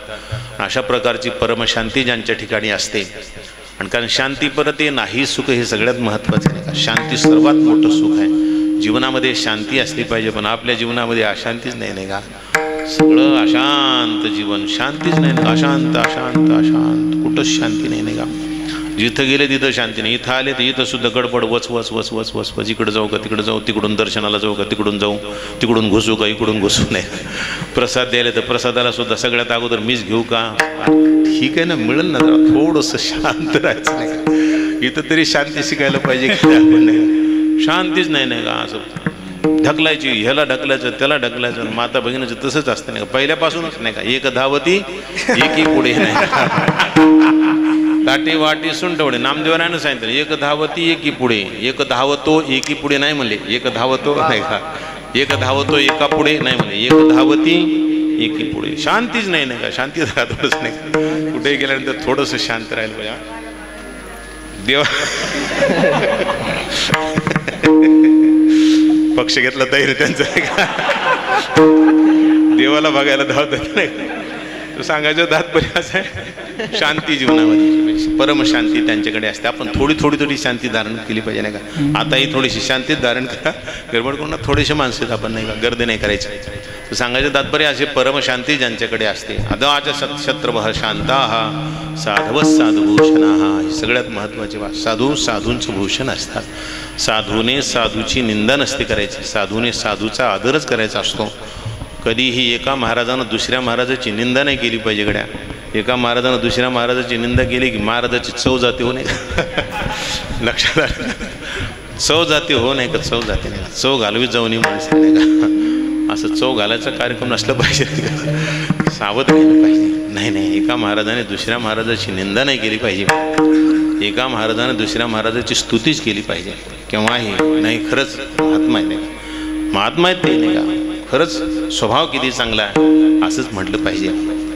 अशा प्रकारची परमशांती ज्यांच्या ठिकाणी असते. आणि कारण शांती परत ये नाही सुख हे सगळ्यात महत्त्वाचं आहे का. शांती सर्वात मोठं सुख आहे. जीवनामध्ये शांती असली पाहिजे पण आपल्या जीवनामध्ये अशांतीच नाही का. सगळं अशांत जीवन, शांतीच नाही ना. अशांत अशांत अशांत, कुठंच शांती नाही का. जिथं गेले तिथं शांती नाही. इथं आले तर इथं सुद्धा गडबड, वच वच वच वच वच वच. इकडं जाऊ का तिकडं जाऊ, तिकडून दर्शनाला जाऊ का तिकडून जाऊ, तिकडून घुसू का इकडून घुसू नाही. प्रसाद द्यायला तर प्रसादाला सुद्धा सगळ्यात अगोदर मीच घेऊ का. ठीक आहे ना, मिळेल ना. जरा थोडंसं शांत राहायचं नाही का. इथं तरी शांती शिकायला पाहिजे की आपण नाही. शांतीच नाही का. असं ढकलायची, ह्याला ढकलायचं त्याला ढकलायचं. माता भगिनीचं तसंच असतं नाही का पहिल्यापासूनच नाही का. एक धावती एकी पुढे नाही. काठी वाटी सुंटवडे नामदेवरायानं सांगितलं एक धावती एकी पुढे. एक धावतो एकी पुढे नाही म्हणले. एक धावतो नाही का. एक धावतो एका पुढे नाही म्हणले. एक धावती एकी पुढे. शांतीच नाही का. शांती थोडंच नाही का. कुठे गेल्यानंतर थोडंसं शांत राहिलं पाहिजे. देवा पक्ष घेतला धैर्य त्यांचं. देवाला बघायला धावतात नाही. सांगायचं तात्पर्य असं आहे, शांती जीवनामध्ये परमशांती त्यांच्याकडे असते. आपण थोडी शांती धारण केली पाहिजे नाही का. आताही थोडीशी शांती धारण करा, गडबड करून थोडेसे माणसं आपण नाही का गर्दी नाही करायची. तर सांगायचं तात्पर्य असे परमशांती ज्यांच्याकडे असते. अदाच शत्रवः शांताः साधवः साधुभूषणाः. ही सगळ्यात महत्त्वाची बात. साधू साधूंचं भूषण असतात. साधूने साधूची निंदा नसते करायची, साधूने साधूचा आदरच करायचा असतो. कधीही एका महाराजानं दुसऱ्या महाराजाची निंदा नाही केली पाहिजे गड्या. एका महाराजानं दुसऱ्या महाराजाची निंदा केली की महाराजाची चव जाते हो नाही लक्षात आलं. चव जाते हो नाही का, चव जाते नाही का, चव घालवी जाऊ नये माणसं नाही का. असं चव घालायचा कार्यक्रम नसलं पाहिजे, सावध राहिलं पाहिजे. नाही, एका महाराजाने दुसऱ्या महाराजाची निंदा नाही केली पाहिजे. एका महाराजाने दुसऱ्या महाराजाची स्तुतीच केली पाहिजे केव्हाही. नाही खरंच महात्मा आहे नाही का, महात्मा आहेत ते नाही का, खरंच स्वभाव किती चांगला आहे असंच म्हटलं पाहिजे.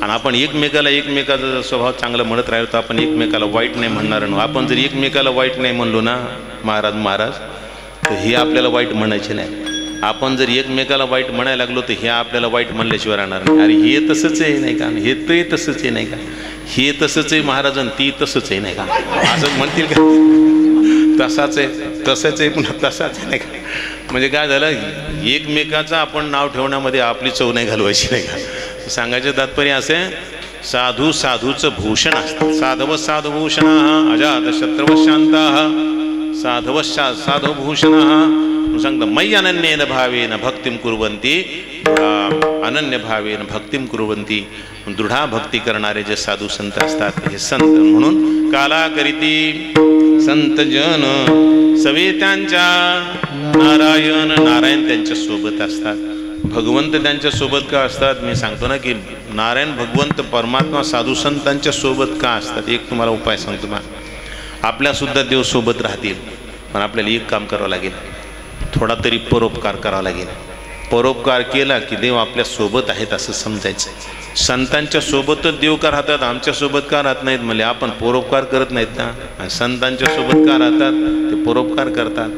आणि आपण एकमेकाचा स्वभाव चांगला म्हणत राहिलो तर आपण एकमेकाला वाईट नाही म्हणणार. आपण जर एकमेकाला वाईट नाही म्हणलो ना महाराज तर हे आपल्याला वाईट म्हणायचे नाही. आपण जर एकमेकाला वाईट म्हणायला लागलो तर हे आपल्याला वाईट म्हणल्याशिवाय राहणार नाही. अरे हे तसंच आहे नाही का, हे ते तसंच आहे नाही का, हे तसंच आहे महाराजन ती तसंच आहे नाही का, असं म्हणतील का. तसाच आहे पुन्हा तसाच आहे नाही का. म्हणजे काय झालं, एकमेकाचं आपण नाव ठेवण्यामध्ये आपली चव नाही घालवायची नाही का. सांगायचं तात्पर्य असे, साधू साधूचं भूषण असतं. साधव साधुभूषणाः अजात शत्रवः शांताः साधव साधुभूषणाः. सांगतं मय्य अनन्येन भावेन भक्तिं कुर्वन्ति, अनन्य भावेन भक्तिं कुर्वन्ति. दृढा भक्ती करणारे जे साधू संत असतात हे संत म्हणून कालाकरिती संत जन सवे त्यांच्या नारायण त्यांच्या सोबत असतात. भगवंत त्यांच्या सोबत का असतात. मी सांगतो ना की नारायण भगवंत परमात्मा साधू संतांच्या सोबत का असतात. एक तुम्हाला उपाय सांगतो ना, आपल्यासुद्धा देव सोबत राहतील पण आपल्याला एक काम करावं लागेल, थोडा तरी परोपकार करावा लागेल. परोपकार केला की देव आपल्या सोबत आहेत असं समजायचं. संतांच्या सोबतच देव का राहतात, आमच्या सोबत का राहत नाहीत. म्हणजे आपण परोपकार करत नाहीत ना. संतांच्या सोबत का राहतात, ते परोपकार करतात.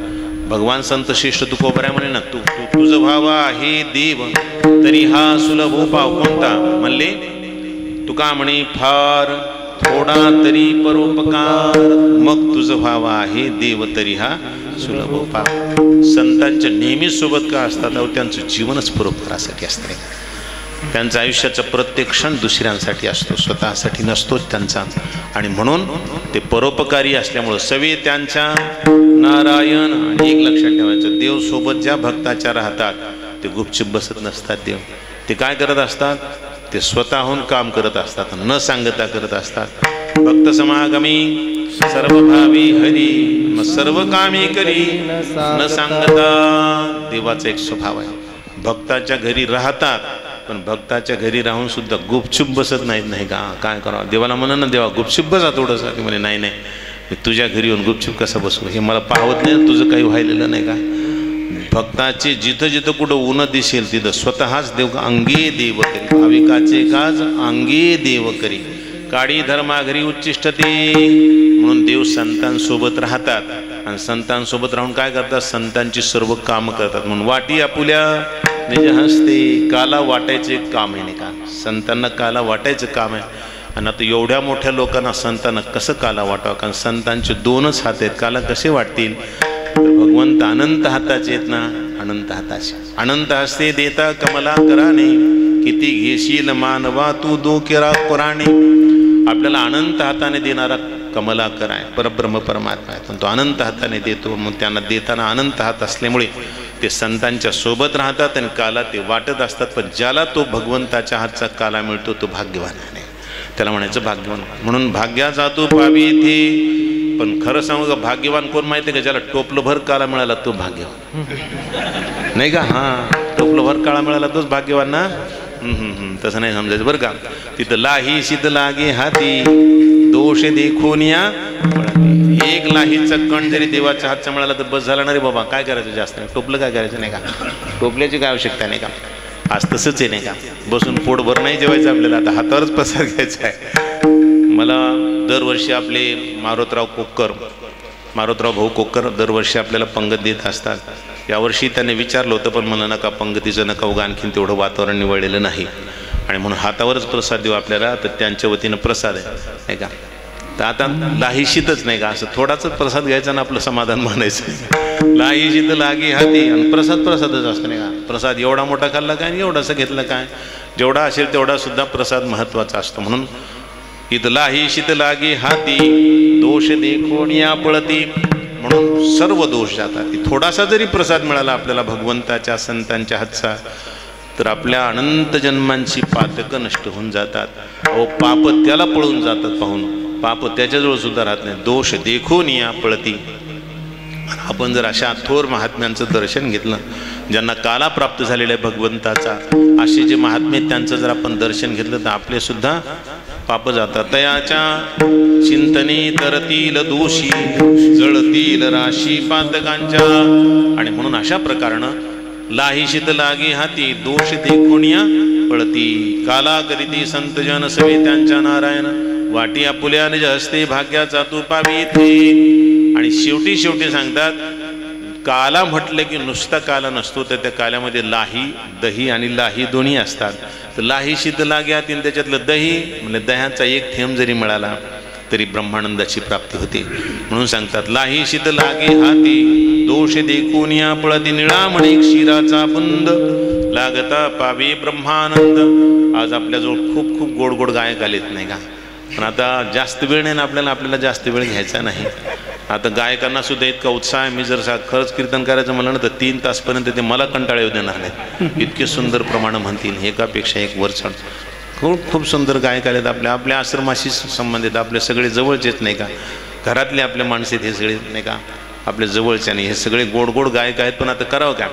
भगवान संत श्रेष्ठ तुकोबराय म्हणे ना, तुझ भाव आहे देव तरी हा सुलभ उपाव कोणता. म्हणले तुका म्हणे फार थोडा तरी परोपकार, मग तुझ भाव आहे देव तरी हा सुलभ उपाव. संतांच्या नेहमी सोबत का असतात, त्यांचं जीवनच परोपकारासाठी असतं. त्यांचं आयुष्याचा प्रत्येक क्षण दुसऱ्यांसाठी असतो, स्वतःसाठी नसतोच त्यांचा. आणि म्हणून ते परोपकारी असल्यामुळं सवे त्यांच्या नारायण. आणि एक लक्षात ठेवायचं, देव सोबत ज्या भक्ताच्या राहतात ते गुपचूप बसत नसतात. देव ते काय करत असतात, ते स्वतःहून काम करत असतात, न सांगता करत असतात. भक्त समागमी सर्व भावी हरी मग सर्व कामी करी न सांगता. देवाचा एक स्वभाव आहे. भक्ताच्या घरी राहतात पण भक्ताच्या घरी राहून सुद्धा गुपचूप बसत नाहीत नाही का. काय करावं, देवाला म्हणा ना देवा गुपचूप बसा थोडंसं. की म्हणे नाही मी तुझ्या घरी येऊन गुपचूप कसा बसू, हे मला पाहत नाही, तुझं काही व्हायलेलं नाही का. भक्ताचे जिथं जिथं कुठं ऊन दिसेल तिथं स्वतःच देव अंगे देव करी. भाविकाचे काज अंगे देव करी काळी धर्माघरी उच्चिष्टते. म्हणून देव संतांसोबत राहतात आणि संतांसोबत राहून काय करतात, संतांची सर्व कामं करतात. म्हणून वाटी आपुल्या निज हस्ते. काला वाटायचे काम आहे नाही का, संतांना काला वाटायचं काम आहे. आणि आता एवढ्या मोठ्या लोकांना संतांना कसं काला वाटावं, कारण संतांचे दोनच हात आहेत, काला कसे वाटतील. तर भगवंत अनंत हाताचे आहेत ना, अनंत हाताचे. अनंत हस्ते देता कमला कराने, किती घेशील मानवा तू डोकेरा पुराणे. आपल्याला अनंत हाताने देणारा कमलाकर आहे, परब्रह्म परमात्मा आहे, पण तो अनंत हाताने देतो. मग त्यांना देताना अनंत हात असल्यामुळे ते संतांच्या सोबत राहतात आणि काला ते वाटत असतात. पण ज्याला तो भगवंताच्या हातचा काला मिळतो तो भाग्यवान आहे, त्याला म्हणायचं भाग्यवान. म्हणून भाग्याचा तो पावी येथे. पण खरं सांगू का, भाग्यवान कोण माहिती आहे का, ज्याला टोपलभर काला मिळाला तो भाग्यवान नाही का. हां, टोपलभर काळा मिळाला तोच भाग्यवान ना. तसं नाही समजायचं बरं का. तिथं लाही शीत लागे हाती दोष देखून या. एक लाहीचा कण जरी देवाच्या हातचा मिळाला तर बस झाला ना रे बाबा. काय करायचं जास्त नाही, टोपलं काय करायचं नाही का, टोपल्याची काय आवश्यकता नाही का. आज तसंच आहे नाही का, बसून पोटभर नाही जेवायचं आपल्याला, आता हातावरच पसार घ्यायचा आहे. मला दरवर्षी आपले मारुतराव भाऊ कोक्कर दरवर्षी आपल्याला पंगत देत असतात. यावर्षी त्याने विचारलं होतं पण मला नका पंगतीचं नका उगा, आणखीन तेवढं वातावरण निवडलेलं नाही. आणि म्हणून हातावरच प्रसाद देऊ आपल्याला, तर त्यांच्या वतीनं प्रसाद आहे नाही का. तर आता लाहीशीतच नाही का, असं थोडाच प्रसाद घ्यायचा ना आपलं समाधान मानायचं. लाहीशीत लागी हाती, आणि प्रसाद प्रसादच असतो नाही का. प्रसाद एवढा मोठा खाल्ला काय आणि एवढासा घेतला काय, जेवढा असेल तेवढा सुद्धा प्रसाद महत्त्वाचा असतो. म्हणून इथं लाहीशीत लागी हाती दोष देखोनिया पळती, म्हणून सर्व दोष जातात. थोडासा जरी प्रसाद मिळाला आपल्याला भगवंताच्या संतांच्या हातचा, तर आपल्या अनंत जन्मांची पातकं नष्ट होऊन जातात. अहो पाप त्याला पळून जातात पाहून, पाप त्याच्याजवळ सुद्धा राहत नाही. दोष देखून या पळती. आपण जर अशा थोर महात्म्यांचं दर्शन घेतलं, ज्यांना काला प्राप्त झालेल्या भगवंताचा, असे जे महात्मे त्यांचं जर आपण दर्शन घेतलं, तर आपले सुद्धा पाप जातात. तयाच्या चिंतने तरतील दोषी, जळतील राशी पातकांच्या. आणि म्हणून अशा प्रकारनं लाहीशीत लागी हाती दोष देखून या पळती. काला करीती संत जन सवे त्यांच्या नारायण, वाटी आपुल्या निज हस्ते भाग्याचा तू पावी थे. आणि शेवटी सांगतात, काला म्हटलं की नुसता काला नसतो, तर त्या काल्यामध्ये लाही दही आणि लाही दोन्ही असतात. तर लाही शीत लागी हाती, त्याच्यातलं दही म्हणजे दह्याचा एक थेंब जरी मिळाला तरी ब्रह्मानंदाची प्राप्ती होते. म्हणून सांगतात लाही शीत लागे हाती दोष देखून या पळती. निळा म्हणे क्षीराचा बुंद लागता पावे ब्रह्मानंद. आज आपल्याजवळ खूप खूप गोड गोड गायक आलेत नाही का, पण आता जास्त वेळ नाही ना आपल्याला जास्त वेळ घ्यायचा नाही. आता गायकांना सुद्धा इतका उत्साह आहे, मी जर खरंच कीर्तन करायचं म्हणलं ना तर 3 तासपर्यंत ते मला कंटाळा येऊ देणार नाहीत. इतके सुंदर प्रमाण म्हणतील, एकापेक्षा एक वर चढ. खूप सुंदर गायक आलेत आपल्या आश्रमाशी संबंधित, आपले सगळे जवळचेच नाही का, घरातले आपले माणसे हे सगळे नाही का, आपल्या जवळचे. आणि हे सगळे गोड गोड गायक आहेत. पण आता करावं का,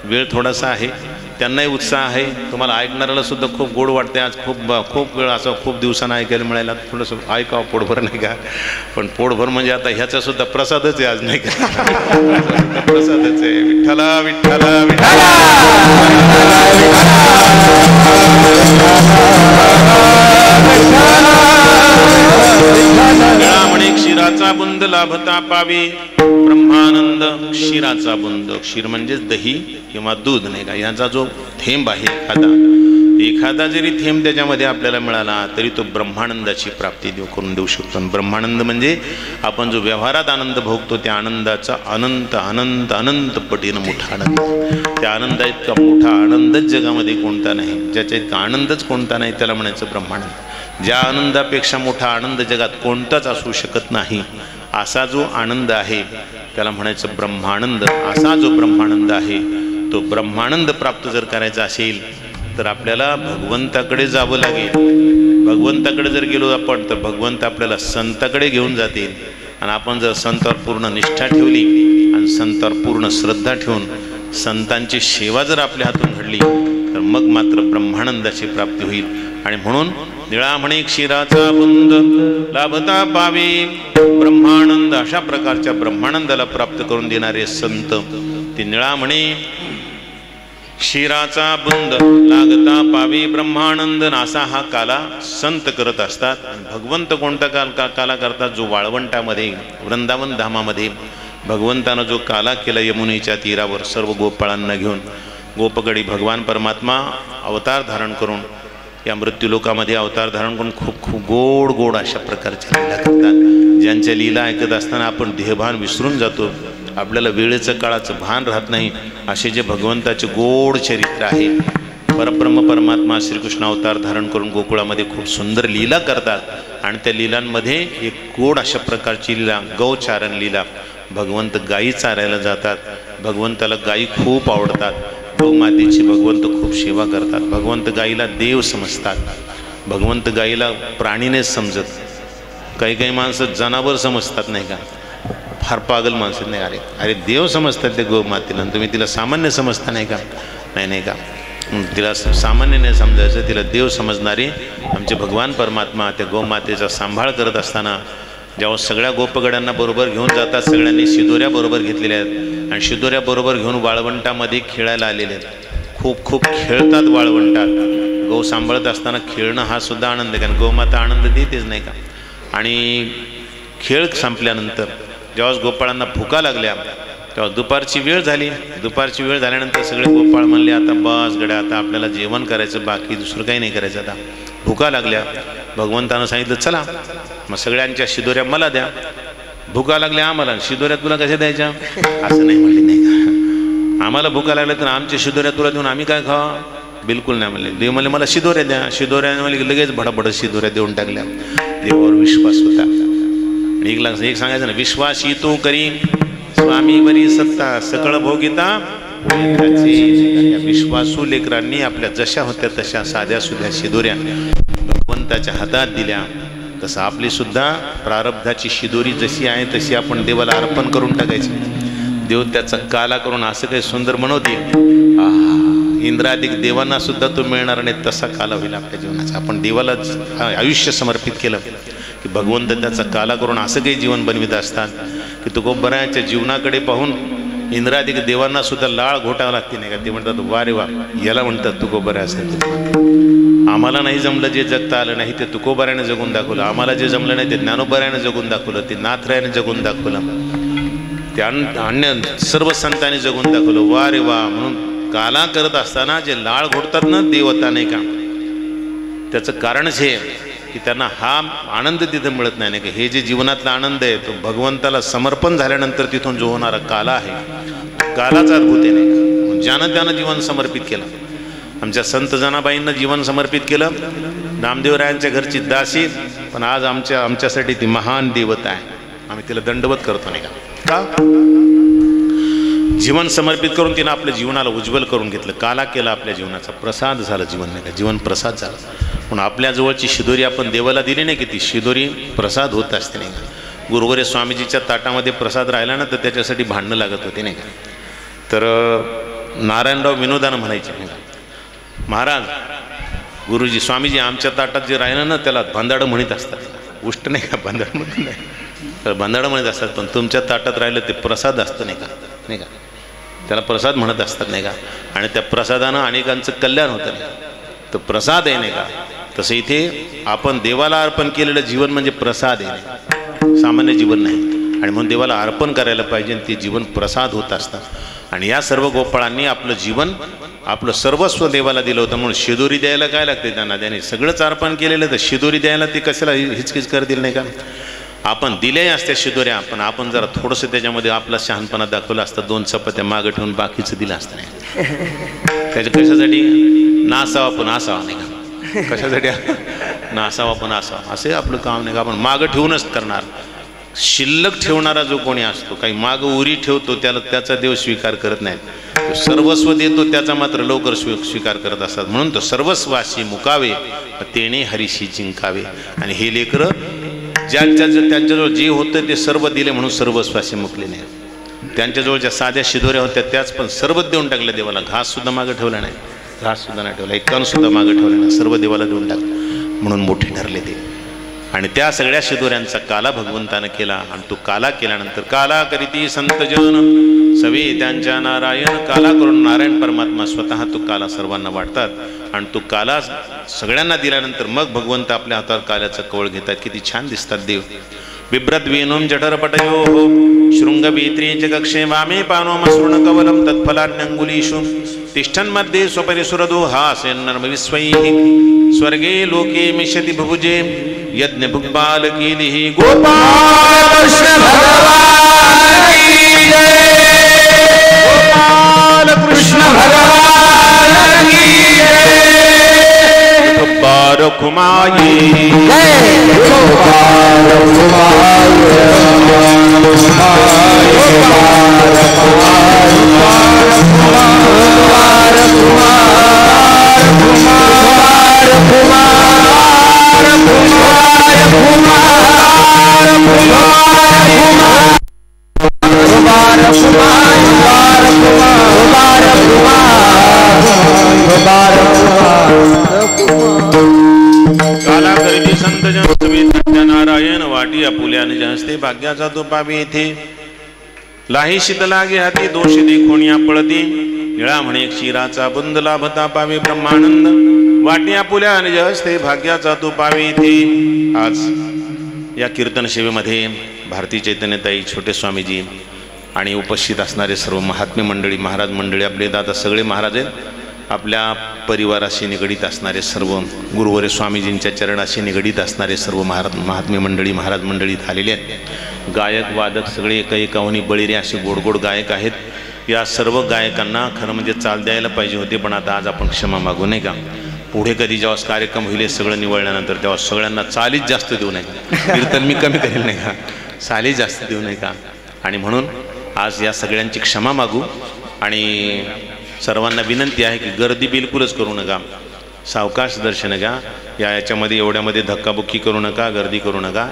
वेळ थोडासा आहे, त्यांनाही उत्साह आहे, तुम्हाला ऐकणाऱ्याला सुद्धा खूप गोड वाटते. आज खूप वेळ असं खूप दिवसांना ऐकायला मिळायला, थोडंसं ऐकावं पोटभर नाही का. पण पोटभर म्हणजे आता ह्याचा सुद्धा प्रसादच आहे आज नाही का. प्रसादच आहे. विठ्ठला विठ्ठला विठ्ठला म्हणे क्षीराचा बुंद लाभता पावी ब्रह्मानंद. क्षीराचा बुंद, क्षीर म्हणजे दही किंवा दूध नाही का, याचा जो थेंब आहे एखादा जरी थेंब त्याच्यामध्ये आपल्याला मिळाला तरी तो ब्रह्मानंदाची प्राप्ती करून देऊ शकतो. ब्रह्मानंद म्हणजे आपण जो व्यवहारात आनंद भोगतो त्या आनंदाचा अनंत अनंत अनंत पटीनं मोठा आनंद. त्या आनंदा इतका मोठा आनंदच जगामध्ये कोणता नाही, ज्याच्या इतका आनंदच कोणता नाही त्याला म्हणायचं ब्रह्मानंद. ज्या आनंदापेक्षा मोठा आनंद जगात कोणताच असू शकत नाही, असा जो आनंद आहे त्याला म्हणायचं ब्रह्मानंद. असा जो ब्रह्मानंद आहे तो ब्रह्मानंद प्राप्त जर करायचा असेल तर आपल्याला भगवंताकडे जावं लागेल. भगवंताकडे जर गेलो आपण तर भगवंत आपल्याला संताकडे घेऊन जातील. आणि आपण जर संतावर पूर्ण निष्ठा ठेवली आणि संतावर पूर्ण श्रद्धा ठेवून संतांची सेवा जर आपल्या हातून घडली तर मग मात्र ब्रह्मानंदाची प्राप्ती होईल. आणि म्हणून निळा म्हणे क्षीराचा बुंद लाभता पावे ब्रह्मानंद. अशा प्रकारच्या ब्रह्मानंदाला प्राप्त करून देणारे संत ते निळा म्हणे क्षीराचा बुंद लागता पावे ब्रह्मानंद. असा हा काला संत करत असतात. भगवंत कोणता काला करतात, जो वाळवंटामध्ये वृंदावन धामामध्ये भगवंतानं जो काला केला यमुनेच्या तीरावर सर्व गोपाळांना घेऊन, गोपगडी भगवान परमात्मा अवतार धारण करून या मृत्यूलोकामध्ये अवतार धारण करून खूप खूप गोड गोड अशा प्रकारच्या लीला करतात. ज्यांच्या लीला ऐकत असताना आपण देहभान विसरून जातो, आपल्याला वेळेचं काळाचं भान राहत नाही. असे जे भगवंताचे गोड चरित्र आहे. परब्रह्म परमात्मा श्रीकृष्ण अवतार धारण करून गोकुळामध्ये खूप सुंदर लीला करतात. आणि त्या लीलांमध्ये एक गोड अशा प्रकारची लीला गौचारण लीला. भगवंत गायी चारायला जातात, भगवंताला गायी खूप आवडतात, गौमातेची भगवंत खूप सेवा करतात. भगवंत गायीला देव समजतात, भगवंत गायीला प्राणीनेच समजत. काही काही माणसं जनावर समजतात नाही का, फार पागल माणसं नाही. अरे देव समजतात ते गोमातेला, तुम्ही तिला सामान्य समजता नाही का. नाही का, तिला सामान्य नाही समजायचं, तिला देव समजणारे आमचे भगवान परमात्मा त्या गोमातेचा सांभाळ करत असताना जेव्हा सगळ्या गोपगड्यांना बरोबर घेऊन जातात, सगळ्यांनी शिदोऱ्या बरोबर घेतलेल्या आहेत आणि शिदोऱ्या बरोबर घेऊन वाळवंटामध्ये खेळायला आलेले आहेत. खूप खूप खेळतात वाळवंटात. गौ सांभाळत असताना खेळणं हा सुद्धा आनंद आहे, कारण गोमाता आनंद देतेच नाही का. आणि खेळ संपल्यानंतर जेव्हा गोपाळांना भुका लागल्या तेव्हा दुपारची वेळ झाली. दुपारची वेळ झाल्यानंतर सगळे गोपाळ म्हणले आता बस गड्या, आता आपल्याला जेवण करायचं, बाकी दुसरं काही नाही करायचं. आता भुका लागल्या. भगवंतानं सांगितलं चला मग सगळ्यांच्या शिदोऱ्या मला द्या. भुका लागल्या आम्हाला, शिदोऱ्या तुला कशा द्यायच्या? असं नाही म्हणले, नाही का आम्हाला भुका लागल्या तर आमच्या शिदोऱ्या तुला देऊन आम्ही काय खावा? बिलकुल नाही म्हणले. देव म्हणले मला शिदोऱ्या द्या. शिदोऱ्या म्हणले लगेच भडाभड शिदोऱ्या देऊन टाकल्या. देवावर विश्वास होता. एक सांगायचं ना, विश्वास येतो करी स्वामी बरी सत्ता सकळ भोगिता. विश्वासू लेकरांनी आपल्या जशा होत्या तशा साध्या सुध्या शिदोऱ्या भगवंताच्या हातात दिल्या. तसं आपली सुद्धा प्रारब्धाची शिदोरी जशी आहे तशी आपण देवाला अर्पण करून टाकायची. देव त्याचा काला करून असं काही सुंदर बनवते, इंद्रादिक देवांना सुद्धा तो मिळणार नाही तसा काला होईल आपल्या जीवनाचा. आपण देवाला आयुष्य समर्पित केलं की भगवंत त्याचा काला करून असं काही जीवन बनवित असतात की तुकोबरायाच्या जीवनाकडे पाहून इंद्रादिक देवांना सुद्धा लाळ घोटावं लागते, नाही का. ते म्हणतात वा रे वा, याला म्हणतात तुकोबरायासाठी. आम्हाला नाही जमलं, जे जगता आलं नाही ते तुकोबरायाने जगून दाखवलं. आम्हाला जे जमलं नाही ते ज्ञानोबरायाने जगून दाखवलं, ते नाथरायाने जगून दाखवलं, ते अन्य सर्व संतांनी जगून दाखवलं. वा रे वा. म्हणून काला करत असताना जे लाळ घोटतात ना देवता, नाही का, त्याचं कारणच हे की त्यांना हा आनंद तिथं मिळत नाही, नाही का. हे जे जीवनातला आनंद आहे तो भगवंताला समर्पण झाल्यानंतर तिथून जो होणारा काला आहे, कालाचा अद्भुत आहे, नाही का. ज्यानं त्यानं जीवन समर्पित केलं. आमच्या संत जनाबाईंना जीवन समर्पित केलं. नामदेवरायांच्या घरची दासी, पण आज आमच्यासाठी ती महान देवता आहे. आम्ही तिला दंडवत करतो, नाही का. जीवन समर्पित करून तिनं आपल्या जीवनाला उज्ज्वल करून घेतलं. काला केला आपल्या जीवनाचा, प्रसाद झाला जीवन, नाही का. जीवन प्रसाद झालं. पण आपल्या जवळची शिदोरी आपण देवाला दिली नाही की ती शिदोरी प्रसाद होत असते, नाही का. गुरुवरे स्वामीजीच्या ताटामध्ये प्रसाद राहिला ना तर त्याच्यासाठी भांडणं लागत होते, नाही का. तर नारायणराव विनोदानं म्हणायचे, नाही का, महाराज गुरुजी स्वामीजी आमच्या ताटात जे राहिलं ना त्याला भांदाडं म्हणत असतात. उष्ट नाही का, भांदाड म्हणत नाही, तर भांदाडं म्हणत असतात. पण तुमच्या ताटात राहिलं ते प्रसाद असतं, नाही का, नाही का. त्याला प्रसाद म्हणत असतात, नाही का. आणि त्या प्रसादानं अनेकांचं कल्याण होतं, नाही का. तर प्रसाद आहे, नाही का. तसं इथे आपण देवाला अर्पण केलेलं जीवन म्हणजे प्रसाद आहे, सामान्य जीवन नाही. आणि म्हणून देवाला अर्पण करायला पाहिजे, ते जीवन प्रसाद होत असतं. आणि या सर्व गोपाळांनी आपलं जीवन, आपलं सर्वस्व देवाला दिलं होतं. म्हणून शिदोरी द्यायला काय लागते त्यांना, त्याने सगळंच अर्पण केलेलं. तर शिदोरी द्यायला ते कशाला हिचकिच करतील, नाही का. आपण दिले असत्या शिदोऱ्या, पण आपण जरा थोडंसं त्याच्यामध्ये आपला शहाणपणा दाखवला असता. 2 चपात्या मागं ठेवून बाकीचं दिलं असतं, नाही. त्याच्या कशासाठी नासावा पण असावा, नाही का. कशासाठी नासावा पण असावा, असे आपलं काम, नाही का. आपण मागं ठेवूनच करणार. शिल्लक ठेवणारा जो कोणी असतो, काही मागं उरी ठेवतो त्याचा देव स्वीकार करत नाही. तो सर्वस्व देतो त्याचा मात्र लवकर स्वीकार करत असतात. म्हणून तो सर्वस्वाशी मुकावे तेने हरीशी जिंकावे. आणि हे लेकरं त्यांच्याजवळ जे होतं ते सर्व दिले म्हणून सर्वस्वाशी मुकले नाही. त्यांच्याजवळ ज्या साध्या शिदोऱ्या होत्या त्याच पण सर्व देऊन टाकल्या देवाला. घास सुद्धा मागं ठेवला नाही, घास सुद्धा नाही ठेवला, एक कण सुद्धा मागं ठेवला नाही, सर्व देवाला देऊन टाकलं. म्हणून मोठे ठरले ते. आणि त्या सगळ्या शिदोऱ्यांचा काला भगवंतानं केला. आणि तो काला केल्यानंतर काला करीती संतजन सवे त्यांच्या नारायण. काला करून नारायण परमात्मा स्वतः तो काला सर्वांना वाटतात. आणि तो काला सगळ्यांना दिल्यानंतर मग भगवंत आपल्या हातावर काल्याचं कवळ घेतात. किती छान दिसतात देव. बिभ्रत वेणूम जठरपटयो शृंगभीत्री च कक्षे वामे पानो मसृण कवलम तत्फलान्यंगुलीषु तिष्ठन्मध्ये स्वपरिसुरदो हासेन्नर्म विश्वैः स्वर्गे लोके मिष्यति भुभुजे यज्ञ भुक्पाल कीलिहि गोपाल कृष्ण भगवान की जय. गोपाल कृष्ण भगवान की जय. गोपाल कुमारी जय. गोपाल कुमारी काला करीती संत जन नारायण वाटी आपुल्याने हस्ते भाग्याचा तो पावी येथे लाही शीत लागे हाती दोष देखोनिया पळती निळा म्हणे क्षीराचा बुंद लाभता पावे ब्रह्मानंद वाटी आपुल्याने हस्ते भाग्याचा तो पावी येथे. आज या कीर्तन सेवेमध्ये भारती चैतन्यताई छोटे स्वामीजी आणि उपस्थित असणारे सर्व महात्मे मंडळी, महाराज मंडळी, आपले दादा सगळे महाराज आहेत, आपल्या परिवाराशी निगडीत असणारे सर्व गुरुवर्य स्वामीजींच्या चरणाशी निगडीत असणारे सर्व महात्मे मंडळी, महाराज मंडळी आलेले आहेत. गायक वादक सगळे एकाएकाहून बळीरे असे गोड गायक आहेत. या सर्व गायकांना खरं म्हणजे चाल द्यायला पाहिजे होते, पण आता आज आपण क्षमा मागू नाही का. पुढे कधी जेव्हा कार्यक्रम होईल सगळं निवळल्यानंतर तेव्हा सगळ्यांना चालीच जास्त देऊ नये, कीर्तन मी कमी करेल नाही का, चालीच जास्त देऊ नये का. आणि म्हणून आज या सगळ्यांची क्षमा मागू आणि सर्वांना विनंती आहे की गर्दी बिलकुलच करू नका, सावकाश दर्शन घ्या. याच्यामध्ये एवढ्यामध्ये धक्काबुक्की करू नका, गर्दी करू नका.